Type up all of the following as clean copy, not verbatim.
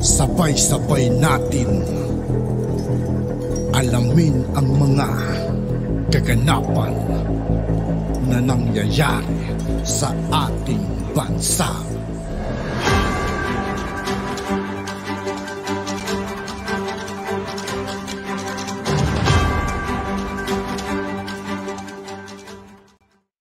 Sabay-sabay natin alamin ang mga kaganapan na nangyayari sa ating bansa.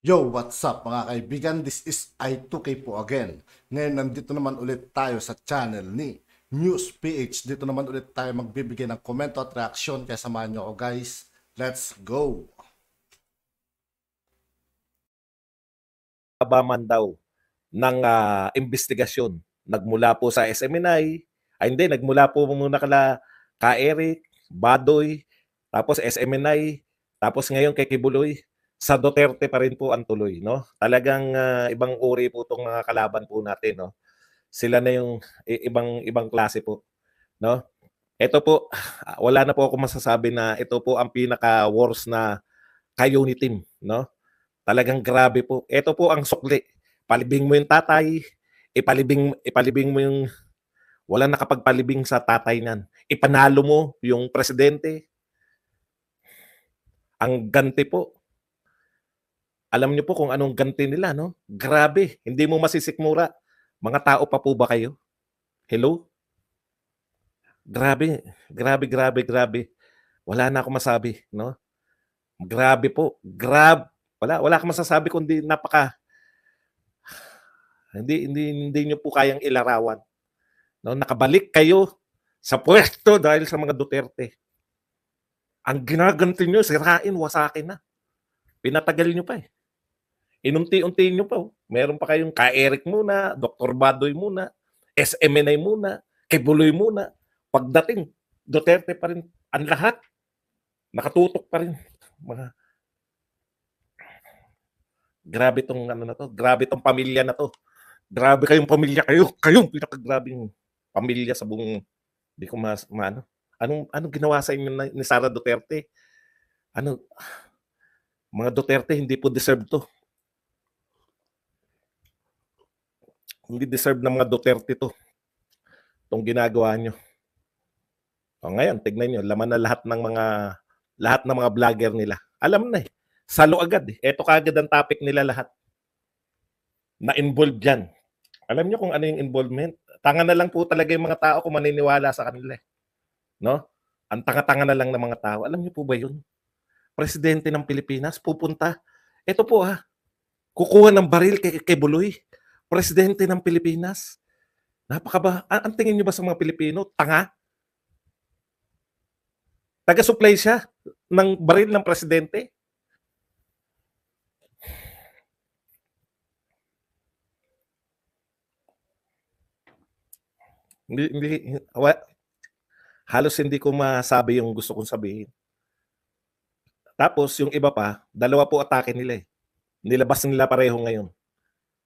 Yo, what's up mga kaibigan? This is I2K po again. Ngayon nandito naman ulit tayo sa channel ni News PH. Dito naman ulit tayo magbibigay ng komento at reaksyon. Kaya samahan nyo ako guys. Let's go! Kabaman daw ng investigasyon. Nagmula po sa SMNI. Nagmula po muna ka Eric, Badoy, tapos SMNI, tapos ngayon kay Kibuloy. Sa Duterte pa rin po ang tuloy, no? Talagang ibang uri po itong mga kalaban po natin, no? Sila na yung ibang klase po, no? Ito po, wala na po ako masasabi na ito po ang pinaka-worst na ka-unit team, no? Talagang grabe po. Ito po ang sukli. Palibing mo yung tatay, ipalibing mo yung walang nakapagpalibing sa tatay niyan. Ipanalo mo yung presidente. Ang ganti po. Alam niyo po kung anong ganti nila, no? Grabe, hindi mo masisikmura. Mga tao pa po ba kayo? Hello? Grabe. Wala na akong masabi, no? Grabe po. Wala akong masasabi kundi hindi niyo po kayang ilarawan. No, nakabalik kayo sa pwesto dahil sa mga Duterte. Ang ginaganti niyo, sirain, wasakin na. Pinatagal niyo pa eh. Inunti-unti nyo pa. Meron pa kayong ka-Eric muna, Dr. Badoy muna, SMNI muna, Kibuloy muna. Pagdating, Duterte pa rin ang lahat. Nakatutok pa rin. Grabe tong ano na to. Grabe tong pamilya na to. Grabe kayong pamilya kayo. Kayong pinakagrabing pamilya sa buong, hindi ko maano. Anong ginawa sa inyo ni Sara Duterte? Mga Duterte, hindi po deserve to. Hindi deserve ng mga Duterte to. Itong ginagawa nyo. O ngayon, tignan nyo, laman na lahat ng mga vlogger nila. Alam na eh. Salo agad eh. Ito kagad ang topic nila lahat. Na-involved dyan. Alam nyo kung ano yung involvement? Tanga na lang po talaga yung mga tao kung maniniwala sa kanila. No? Ang tanga-tanga na lang ng mga tao. Alam nyo po ba yun? Presidente ng Pilipinas, pupunta. Ito po kukuha ng baril kay Buloy. Presidente ng Pilipinas. Ang tingin nyo ba sa mga Pilipino? Tanga? Taga-supply siya ng baril ng presidente? Halos hindi ko masabi yung gusto kong sabihin. Tapos yung iba pa, dalawa po atake nila eh. Nilabas nila pareho ngayon.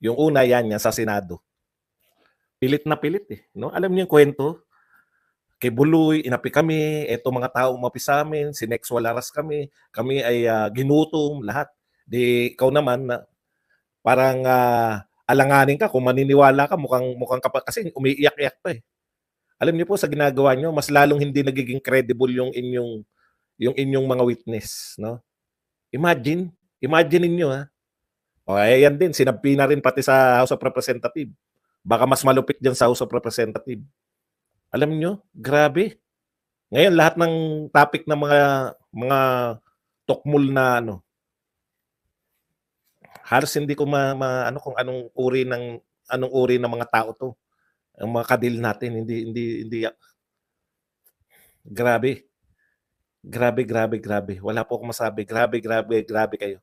Yung una yan sa Senado. Pilit na pilit eh. No? Alam niyo yung kwento? Kay Buloy, inapi kami, eto mga tao umapi sa amin, sinexual harass kami ay ginutom, lahat. Di ikaw naman na parang alanganin ka kung maniniwala ka, mukhang kapag kasi umiiyak-iyak pa eh. Alam niyo po sa ginagawa niyo, mas lalong hindi nagiging credible yung inyong mga witness, no? Imagine niyo O ayan din, sinabi na rin pati sa House of Representatives. Baka mas malupit dyan sa House of Representatives. Alam nyo, grabe. Ngayon, lahat ng topic ng mga tokmol na halos hindi ko kung anong uri ng mga tao to. Ang mga kadil natin, hindi. Grabe. Wala po akong masabi. Grabe kayo.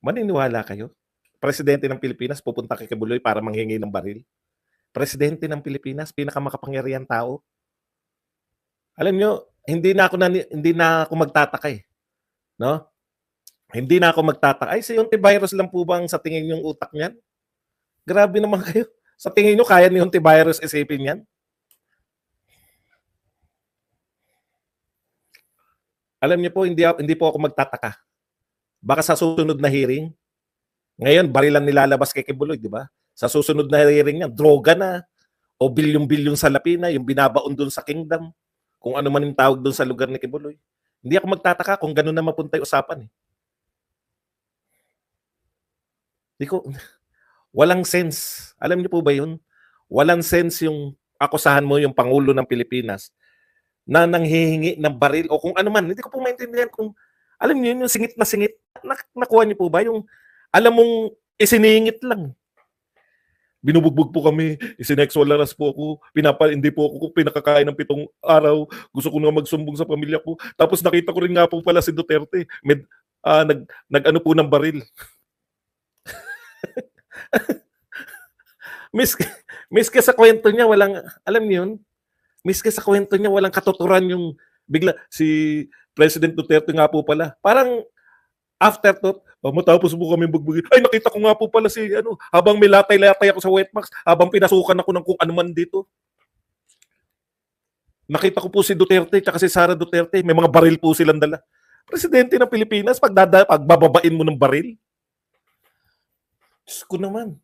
Maniniwala kayo? Presidente ng Pilipinas pupunta kay Kibuloy para manghingi ng baril? Presidente ng Pilipinas, pinakamakapangyarihan tao. Alam nyo, hindi na ako magtataka eh. No? Hindi na ako magtataka. Ay, si Hontivirus lang po bang sa tingin yung utak niyan? Grabe naman kayo. Sa tingin nyo, kaya ni Hontivirus isipin yan? Alam niyo po, hindi po ako magtataka. Baka sa susunod na hearing, ngayon barilan nilalabas kay Kibuloy, di ba? Sa susunod na hearing niya, droga na, o bilyong-bilyong salapi na yung binabaon doon sa kingdom, kung ano man yung tawag doon sa lugar ni Kibuloy. Hindi ako magtataka kung gano'n na mapunta yung usapan. Di ko, walang sense. Alam niyo po ba yun? Walang sense yung akusahan mo yung Pangulo ng Pilipinas na nanghihingi ng baril o kung ano man. Hindi ko po maintindihan kung, alam niyo yun, yung singit na singit. Nakuha niyo po ba yung, alam mong isiningit lang. Binubugbog po kami, isinexual harass po ako, hindi po ako pinakakain ng 7 araw, gusto ko na magsumbong sa pamilya ko. Tapos nakita ko rin nga po pala si Duterte, nag-ano po ng baril. Miski sa kwento niya, walang, alam niyo yun, miski sa kwento niya, walang katuturan yung bigla, si President Duterte nga po pala. Parang afterthought, matapos po kami bugbugin. Ay, nakita ko nga po pala si, habang may latay-latay ako sa Wetmax, habang pinasukan ako ng kung ano man dito. Nakita ko po si Duterte at si Sara Duterte, may mga baril po silang dala. Presidente ng Pilipinas, pagbababain mo ng baril? Diyos ko naman.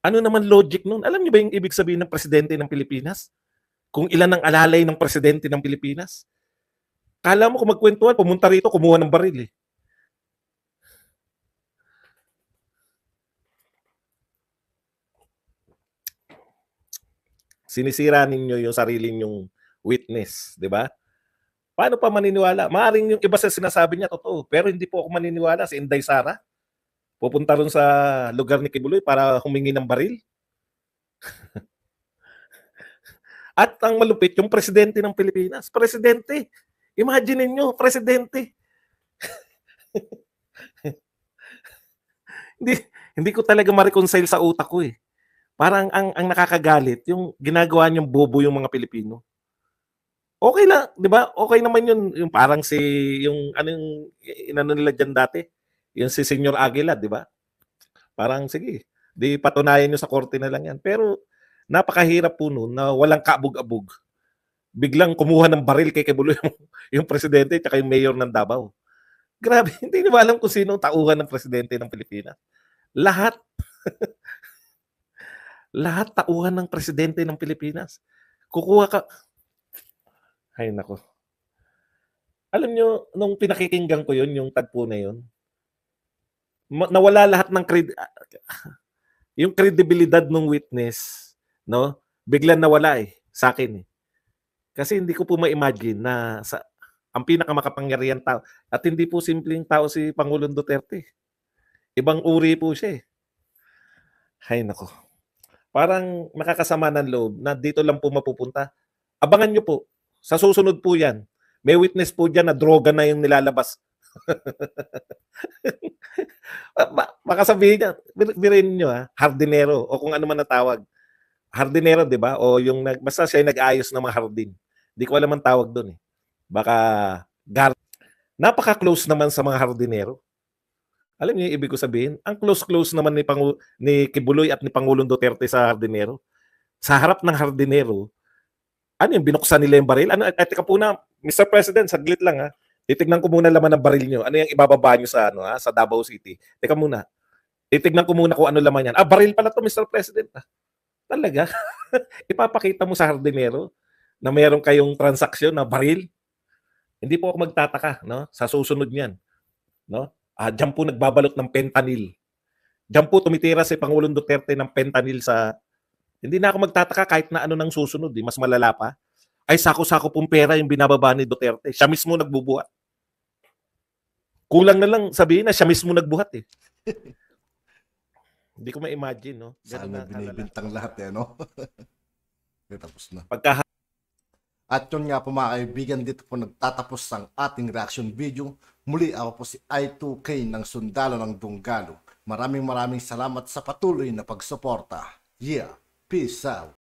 Ano naman logic nun? Alam niyo ba yung ibig sabihin ng Presidente ng Pilipinas? Kung ilan ang alalay ng Presidente ng Pilipinas? Kala mo kung magkwentuhan, pumunta rito, kumuha ng baril eh. Sinisira ninyo yung sarili nyong witness, di ba? Paano pa maniniwala? Maaring yung iba sa sinasabi niya totoo, pero hindi po ako maniniwala si Inday Sara. Pupunta ron sa lugar ni Kibuloy para humingi ng baril. At ang malupit, yung presidente ng Pilipinas. Presidente. Imagine niyo, presidente. hindi ko talaga ma-reconcile sa utak ko eh. Parang ang nakakagalit, yung ginagawa niyang bobo yung mga Pilipino. Okay lang, 'di ba? Okay naman yun, yung parang si yung anong inano nila diyan dati, yung si Senyor Aguila, 'di ba? Parang sige, di patunayan niyo sa korte na lang yan. Pero napakahirap po noon na walang kaabog-abog. Biglang kumuha ng baril kay Kibuloy yung presidente at yung mayor ng Davao. Grabe, hindi niyo alam kung sino ang tauhan ng presidente ng Pilipinas. Lahat. Lahat tauhan ng presidente ng Pilipinas. Kukuha ka. Ay, nako. Alam nyo, nung pinakikinggan ko yun, yung tagpo na yun, nawala lahat ng yung credibilidad ng witness, no? Biglang nawala eh, sa akin eh. Kasi hindi ko po ma-imagine na ang pinakamakapangyarihan tao, at hindi po simpleng tao si Pangulong Duterte. Ibang uri po siya eh. Ay, nako. Parang nakakasama ng loob na dito lang po mapupunta. Abangan nyo po. Sa susunod po yan. May witness po dyan na droga na yung nilalabas. Baka sabihin niya, birin nyo ha, hardinero o kung ano man natawag. Hardinero, di ba? O yung, basta siya nag-ayos ng mga hardin. Di ko alam ang tawag doon eh. Baka, napaka-close naman sa mga hardinero. Alam niyo yung ibig ko sabihin? Ang close-close naman ni Kibuloy at ni Pangulong Duterte sa hardinero. Sa harap ng hardinero, ano yung binuksan nila yung baril? Teka po na, Mr. President, saglit lang ha. Titignan ko muna laman ng baril nyo. Ano yung ibababa nyo sa, sa Davao City? Teka muna. Titignan ko muna kung ano laman yan. Baril pala to, Mr. President. Talaga? Ipapakita mo sa hardinero na mayroon kayong transaksyon na baril? Hindi po ako magtataka, no? Sa susunod niyan, no? Diyan po nagbabalot ng fentanyl. Diyan po tumitira si Pangulong Duterte ng fentanyl sa... Hindi na ako magtataka kahit na ano nang susunod. Mas malala pa. Ay, sako-sako pong pera yung binababa ni Duterte. Siya mismo nagbubuhat. Kulang na lang sabihin na siya mismo nagbuhat eh. Hindi ko ma-imagine, no? Sana binibintang lahat eh, no? Tapos na. At yun nga po mga kaibigan, dito po nagtatapos ang ating reaction video. Muli ako po si I2K ng Sundalo ng Dunggalo. Maraming salamat sa patuloy na pagsuporta. Yeah, peace out.